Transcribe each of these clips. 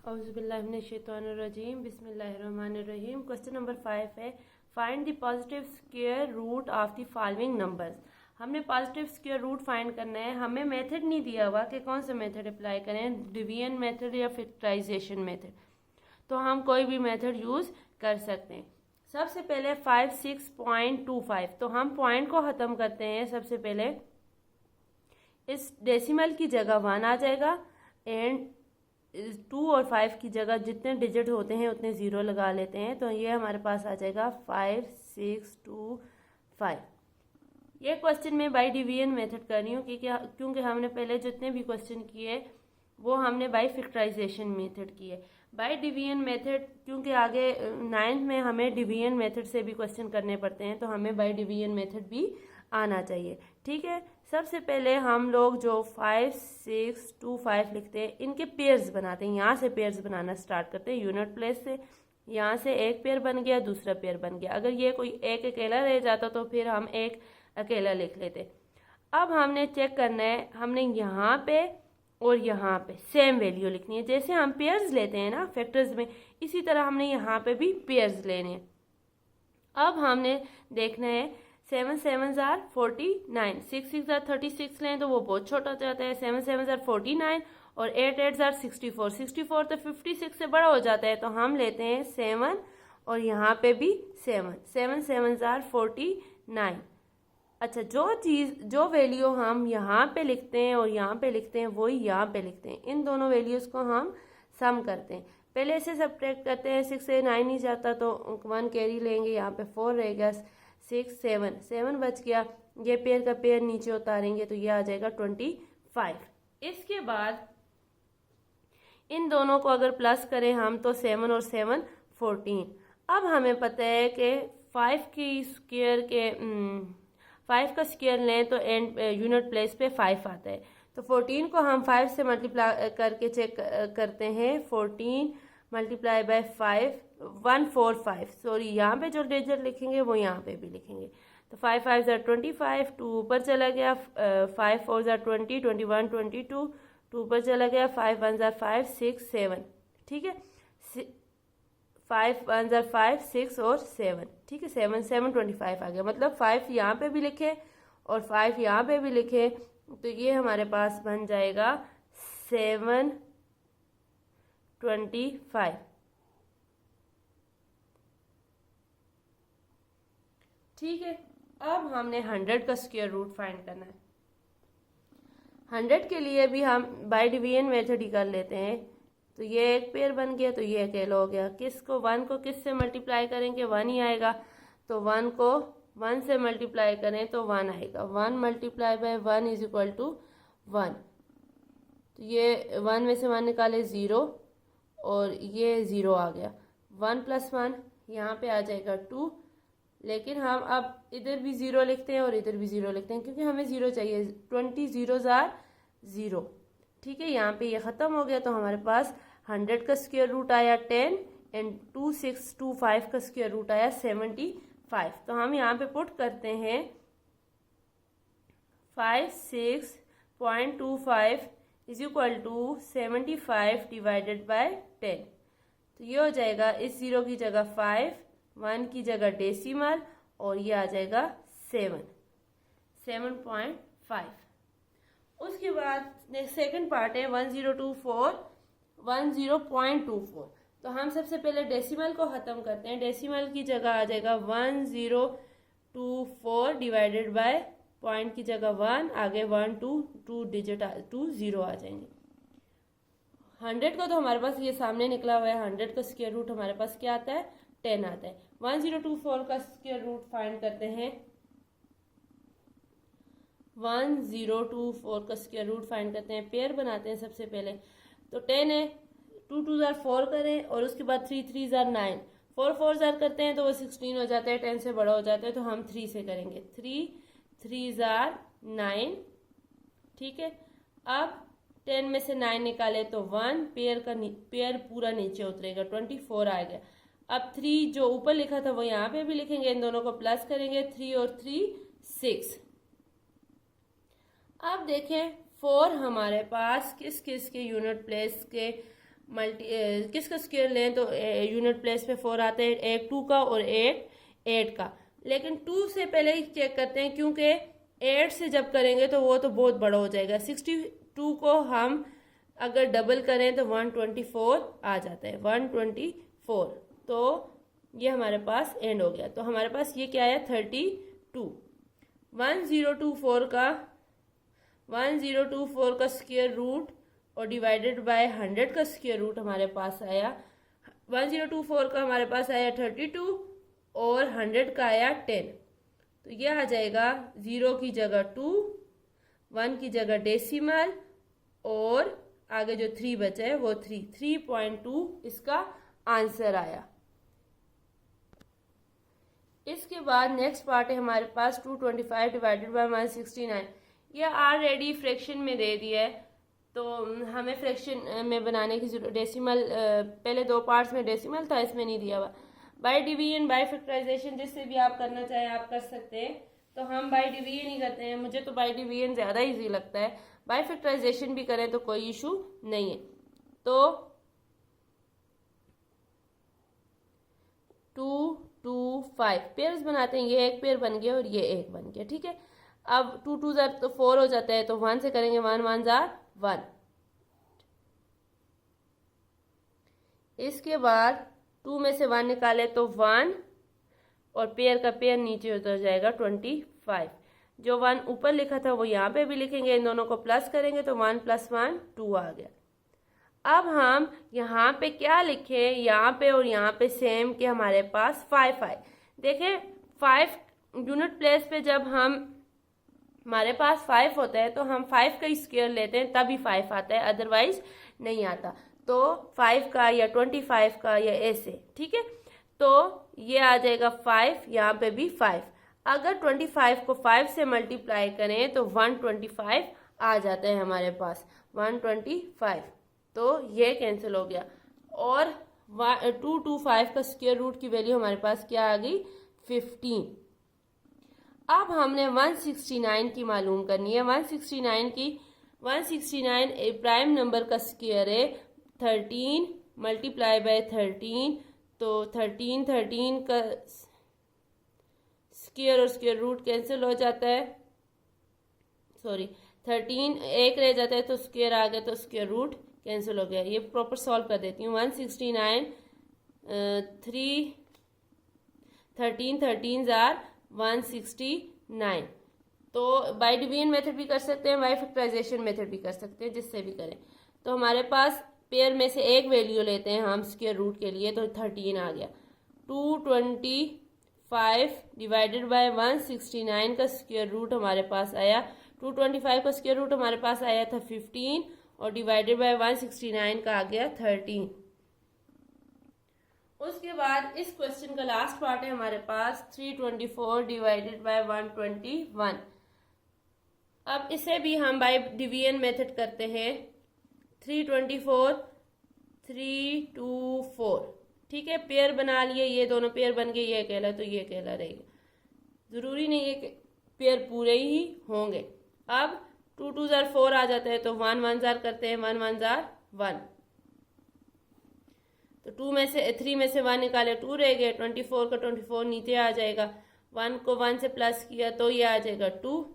औज़ुबिल्लाहिमिनश्शैतानिर्रजीम बिस्मिल्लाहिर्रहमानिर्रहीम। Question number 5 है, find the positive square root of the following numbers. हमने positive square root find करना है। हमें मेथड नहीं दिया हुआ कि कौन सा मेथड अप्लाई करें, डिवीजन मेथड या फैक्टराइजेशन मेथड, तो हम कोई भी मेथड यूज़ कर सकते हैं। सबसे पहले 56.25, तो हम पॉइंट को ख़त्म करते हैं। सबसे पहले इस डेसिमल की जगह 1 आ जाएगा एंड 2 और 5 की जगह जितने डिजिट होते हैं उतने ज़ीरो लगा लेते हैं, तो ये हमारे पास आ जाएगा 5625। ये क्वेश्चन मैं बाय डिवीजन मेथड कर रही हूँ क्योंकि हमने पहले जितने भी क्वेश्चन किए वो हमने बाय फैक्टराइजेशन मेथड किए। बाय डिवीजन मेथड क्योंकि आगे 9th में हमें डिवीजन मेथड से भी क्वेश्चन करने पड़ते हैं, तो हमें बाय डिवीजन मेथड भी आना चाहिए। ठीक है, सबसे पहले हम लोग जो 5625 लिखते हैं इनके पेयर्स बनाते हैं। यहाँ से पेयर्स बनाना स्टार्ट करते हैं यूनिट प्लेस से। यहाँ से एक पेयर बन गया, दूसरा पेयर बन गया। अगर ये कोई एक अकेला रह जाता तो फिर हम एक अकेला लिख लेते। अब हमने चेक करना है, हमने यहाँ पे और यहाँ पे सेम वैल्यू लिखनी है। जैसे हम पेयर्स लेते हैं ना फैक्टर्स में, इसी तरह हमने यहाँ पे भी पेयर्स लेने हैं। अब हमने देखना है 7 7 आर 49, 6 6 आर 36 लें तो वो बहुत छोटा हो जाता है। 7 7 आर 49 और 8 8 आर 64, 64 तो 56 से बड़ा हो जाता है, तो हम लेते हैं 7 और यहाँ पे भी 7 7 7 आर 49। अच्छा, जो वैल्यू हम यहाँ पे लिखते हैं और यहाँ पे लिखते हैं वही यहाँ पे लिखते हैं। इन दोनों वैल्यूज़ को हम सम करते हैं। पहले इसे सब्ट्रैक्ट करते हैं, 6 से 9 नहीं जाता तो 1 कैरी लेंगे, यहाँ पे 4 रहेगा, 6 7 बच गया। ये पेयर का पेयर नीचे उतारेंगे तो ये आ जाएगा 25। इसके बाद इन दोनों को अगर प्लस करें हम तो 7 और 7 14। अब हमें पता है कि 5 का स्क्वायर लें तो एंड यूनिट प्लेस पे 5 आता है, तो 14 को हम 5 से मल्टीप्लाई करके चेक करते हैं। 14 मल्टीप्लाई बाय 5 145, सॉरी यहाँ पे जो डिजिट लिखेंगे वो यहाँ पे भी लिखेंगे। तो 5 5 ज़ार 25, 2 ऊपर चला गया, 5 4 ज़ार 20, 21 22, 2 ऊपर चला गया, 5 1 ज़ार 5 6 7। ठीक है, 5 1 ज़ार 5 6 और 7। ठीक है, 7 7 25 आ गया। मतलब 5 यहाँ पे भी लिखे और 5 यहाँ पे भी लिखे, तो ये हमारे पास बन जाएगा 7 25। ठीक है, अब हमने 100 का स्क्वायर रूट फाइंड करना है। 100 के लिए भी हम बाय डिवीजन मेथड ही कर लेते हैं। तो ये एक पेयर बन गया, तो ये अकेला हो गया। 1 को किस से मल्टीप्लाई करेंगे, 1 ही आएगा, तो 1 को 1 से मल्टीप्लाई करें तो 1 आएगा। 1 multiply by 1 is equal to 1। तो ये 1 में से 1 निकाले 0 और ये 0 आ गया। 1 + 1 यहाँ पे आ जाएगा 2, लेकिन हम अब इधर भी 0 लिखते हैं और इधर भी 0 लिखते हैं क्योंकि हमें 0 चाहिए। 20 0 ज़ार 0। ठीक है, यहाँ पे ये ख़त्म हो गया, तो हमारे पास 100 का स्क्वायर रूट आया 10 एंड 2625 का स्क्वायर रूट आया 75। तो हम यहाँ पे पुट करते हैं 56.25 is equal to 75 divided by 10। तो ये हो जाएगा, इस 0 की जगह 5, 1 की जगह डेसिमल और ये आ जाएगा 7.5। उसके बाद सेकंड पार्ट है 1024। तो हम सबसे पहले डेसिमल को ख़त्म करते हैं। डेसिमल की जगह आ जाएगा 1024 डिवाइडेड बाय पॉइंट की जगह 1, आगे 1 2 डिजिट 2 0 आ जाएंगे। 100 का तो हमारे पास ये सामने निकला हुआ है। 100 का स्क्वायर रूट हमारे पास क्या आता है, 10 आता है। 1024 का स्क्वायर रूट फाइंड करते हैं। 1024 का स्क्वायर रूट फाइंड करते हैं, पेयर बनाते हैं सबसे पहले। तो 10 है, 2 2 ज़ार 4 करें और उसके बाद 3 3 ज़ार 9, 4 4 ज़ार करते हैं तो वो 16 हो जाता है, 10 से बड़ा हो जाता है, तो हम 3 से करेंगे। 3 3 ज़ार 9। ठीक है, अब 10 में से 9 निकाले तो 1, पेयर पूरा नीचे उतरेगा, 24 आ गया। अब 3 जो ऊपर लिखा था वो यहाँ पे भी लिखेंगे, इन दोनों को प्लस करेंगे, 3 और 3 6। अब देखें 4 हमारे पास किस किस के यूनिट प्लेस के किसका स्क्वायर लें तो यूनिट प्लेस पे 4 आता है, एक 2 का और एक 8 का। लेकिन 2 से पहले ही चेक करते हैं क्योंकि 8 से जब करेंगे तो वो तो बहुत बड़ा हो जाएगा। 62 को हम अगर डबल करें तो 124 आ जाता है, 124। तो ये हमारे पास एंड हो गया। तो हमारे पास ये क्या है 32। 1024 का स्क्वायर रूट और डिवाइडेड बाय 100 का स्क्वायर रूट हमारे पास आया। 1024 का हमारे पास आया 32 और 100 का आया 10। तो ये आ जाएगा 0 की जगह 2, 1 की जगह डेसिमल और आगे जो 3 बचा है वो 3.2 इसका आंसर आया। इसके बाद नेक्स्ट पार्ट है हमारे पास 225 डिवाइडेड बाय 169। ये ऑलरेडी फ्रैक्शन में दे दिया है तो हमें फ्रैक्शन में बनाने की जरूरत। डेसिमल पहले 2 पार्ट्स में डेसिमल था, इसमें नहीं दिया हुआ। बाय डिवीजन बाय फैक्टराइजेशन जिससे भी आप करना चाहें आप कर सकते हैं। तो हम बाय डिवीजन ही करते हैं, मुझे तो बाय डिवीजन ज़्यादा इजी लगता है। बाय फैक्टराइजेशन भी करें तो कोई इशू नहीं है। तो 2 2 5 पेयर्स बनाते हैं, ये एक पेयर बन गया और ये एक बन गया, ठीक है। अब 2 2 जार तो 4 हो जाता है, तो 1 से करेंगे 1 1 जार 1। इसके बाद 2 में से 1 निकाले तो 1 और पेयर का पेयर नीचे उतर जाएगा 25। जो 1 ऊपर लिखा था वो यहाँ पे भी लिखेंगे, इन दोनों को प्लस करेंगे तो 1 + 1 2 आ गया। अब हम यहाँ पे क्या लिखें, यहाँ पे और यहाँ पे सेम कि हमारे पास 5 आए। देखें 5 यूनिट प्लेस पे जब हमारे पास 5 होता है तो हम 5 का स्क्वायर लेते हैं तभी 5 आता है, अदरवाइज नहीं आता। तो 5 का या 25 का या ऐसे, ठीक है। तो ये आ जाएगा 5, यहाँ पे भी 5। अगर 25 को 5 से मल्टीप्लाई करें तो 125 आ जाता है हमारे पास, 125। तो ये कैंसिल हो गया और 225 का स्क्वायर रूट की वैल्यू हमारे पास क्या आ गई 15। अब हमने 169 की मालूम करनी है। 169 प्राइम नंबर का स्क्वायर है 13 मल्टीप्लाई बाय 13। तो 13 का स्क्वायर और स्क्वायर रूट कैंसिल हो जाता है, सॉरी 13 एक रह जाता है तो स्क्वायर आ गया तो स्क्वायर रूट कैंसिल हो गया। ये प्रॉपर सॉल्व कर देती हूँ। 169 13 जार 169। तो बाय डिवीजन मेथड भी कर सकते हैं, बाय फैक्टराइजेशन मेथड भी कर सकते हैं, जिससे भी करें। तो हमारे पास पेयर में से एक वैल्यू लेते हैं हम स्क्वायर रूट के लिए, तो 13 आ गया। 225 डिवाइडेड बाय 169 का स्क्वायर रूट हमारे पास आया। 225 का स्क्वायर रूट हमारे पास आया था 15 और डिवाइडेड बाय 169 का आ गया 13। उसके बाद इस क्वेश्चन का लास्ट पार्ट है हमारे पास 324 डिवाइडेड बाय 121। अब इसे भी हम बाय डिवीजन मेथड करते हैं। 324 3 2 4, ठीक है। पेयर बना लिए, ये दोनों पेयर बन गए, ये अकेला तो ये अकेला रहेगा, जरूरी नहीं है कि पेयर पूरे ही होंगे। अब 2 2 जार 4 आ जाता है तो 1 1 जार करते हैं, 1 1 जार 1। तो 3 में से 1 निकाले 2 रह गए, 24 का 24 नीचे आ जाएगा। 1 को 1 से प्लस किया तो ये आ जाएगा 2।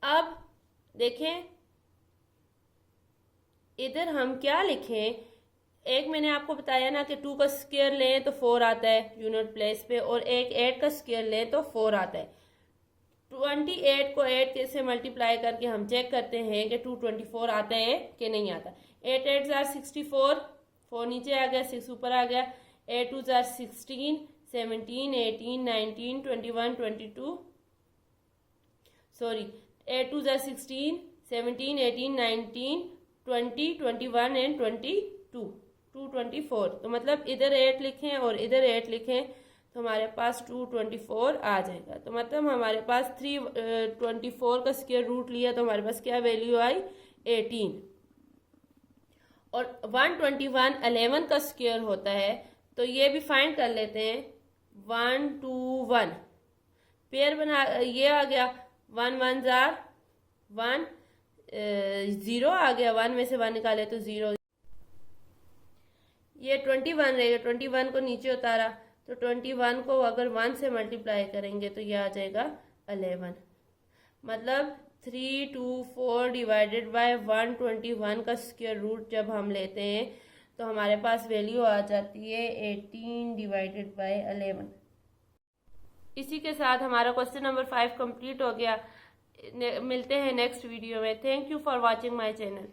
अब देखें इधर हम क्या लिखें, एक मैंने आपको बताया ना कि 2 का स्क्वायर लें तो 4 आता है यूनिट प्लेस पे, और एक 8 का स्क्वायर लें तो 4 आता है। 28 को 8 से मल्टीप्लाई करके हम चेक करते हैं कि 224 आता है कि नहीं आता। 8 8 जार 64, 4 नीचे आ गया, 6 ऊपर आ गया। 8 2 जार 16, 17 18 19 21 22, सॉरी 8 2 जार 16 17 18 19 20 21 एंड 22, 224। तो मतलब इधर 8 लिखें और इधर 8 लिखें तो हमारे पास 224 आ जाएगा। तो मतलब हमारे पास 324 का स्क्वायर रूट लिया तो हमारे पास क्या वैल्यू आई 18। और 121 11 का स्क्वायर होता है, तो ये भी फाइंड कर लेते हैं। 1 2 1 पेयर बना, ये आ गया 1 1 जार 1, 0 आ गया, 1 में से 1 निकाले तो 0। ये 21 रहेगा, 21 को नीचे उतारा तो 21 को अगर 1 से मल्टीप्लाई करेंगे तो ये आ जाएगा 11। मतलब 324 डिवाइडेड बाय 121 का स्क्वायर रूट जब हम लेते हैं तो हमारे पास वैल्यू आ जाती है 18 डिवाइडेड बाय 11। इसी के साथ हमारा क्वेश्चन नंबर 5 कंप्लीट हो गया। मिलते हैं नेक्स्ट वीडियो में। Thank you for watching my channel.